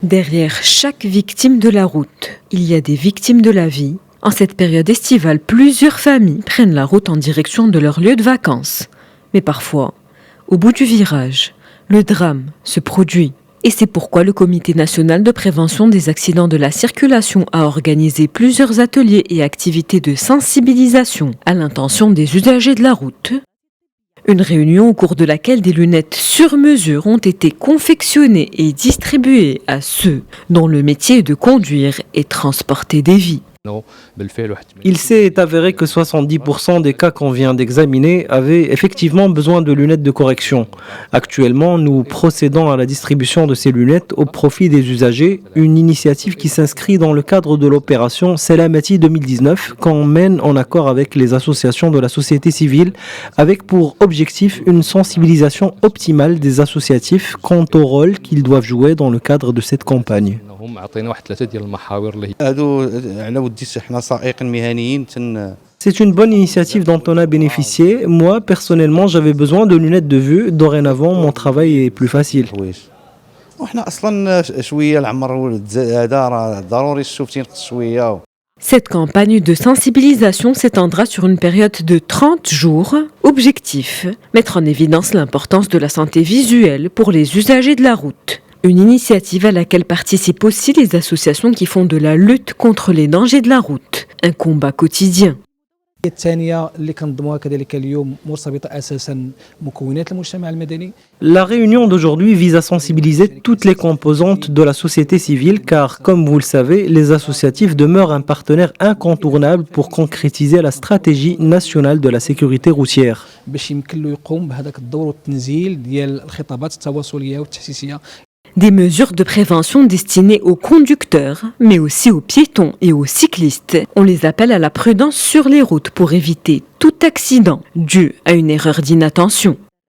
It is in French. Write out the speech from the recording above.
Derrière chaque victime de la route, il y a des victimes de la vie. En cette période estivale, plusieurs familles prennent la route en direction de leur lieu de vacances. Mais parfois, au bout du virage, le drame se produit. Et c'est pourquoi le Comité national de prévention des accidents de la circulation a organisé plusieurs ateliers et activités de sensibilisation à l'intention des usagers de la route. Une réunion au cours de laquelle des lunettes sur mesure ont été confectionnées et distribuées à ceux dont le métier est de conduire et transporter des vies. Il s'est avéré que 70% des cas qu'on vient d'examiner avaient effectivement besoin de lunettes de correction. Actuellement, nous procédons à la distribution de ces lunettes au profit des usagers, une initiative qui s'inscrit dans le cadre de l'opération Selamati 2019 qu'on mène en accord avec les associations de la société civile, avec pour objectif une sensibilisation optimale des associatifs quant au rôle qu'ils doivent jouer dans le cadre de cette campagne. C'est une bonne initiative dont on a bénéficié. Moi, personnellement, j'avais besoin de lunettes de vue. Dorénavant, mon travail est plus facile. Cette campagne de sensibilisation s'étendra sur une période de 30 jours. Objectif, mettre en évidence l'importance de la santé visuelle pour les usagers de la route. Une initiative à laquelle participent aussi les associations qui font de la lutte contre les dangers de la route, un combat quotidien. La réunion d'aujourd'hui vise à sensibiliser toutes les composantes de la société civile car, comme vous le savez, les associatifs demeurent un partenaire incontournable pour concrétiser la stratégie nationale de la sécurité routière. Des mesures de prévention destinées aux conducteurs, mais aussi aux piétons et aux cyclistes. On les appelle à la prudence sur les routes pour éviter tout accident dû à une erreur d'inattention.